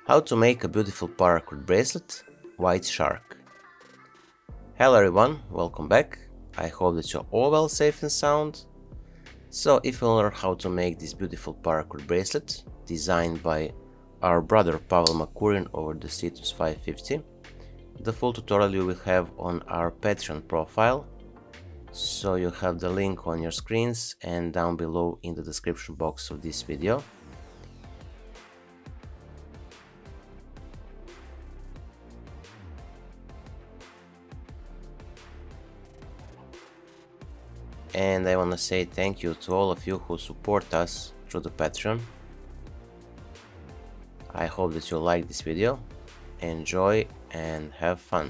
How to make a beautiful paracord bracelet, white shark. Hello everyone, welcome back. I hope that you're all well, safe and sound. So if you learn how to make this beautiful paracord bracelet, designed by our brother Pavel Makurin over the Cetus 550, the full tutorial you will have on our Patreon profile. So you have the link on your screens and down below in the description box of this video. And I want to say thank you to all of you who support us through the Patreon. I hope that you like this video, enjoy and have fun.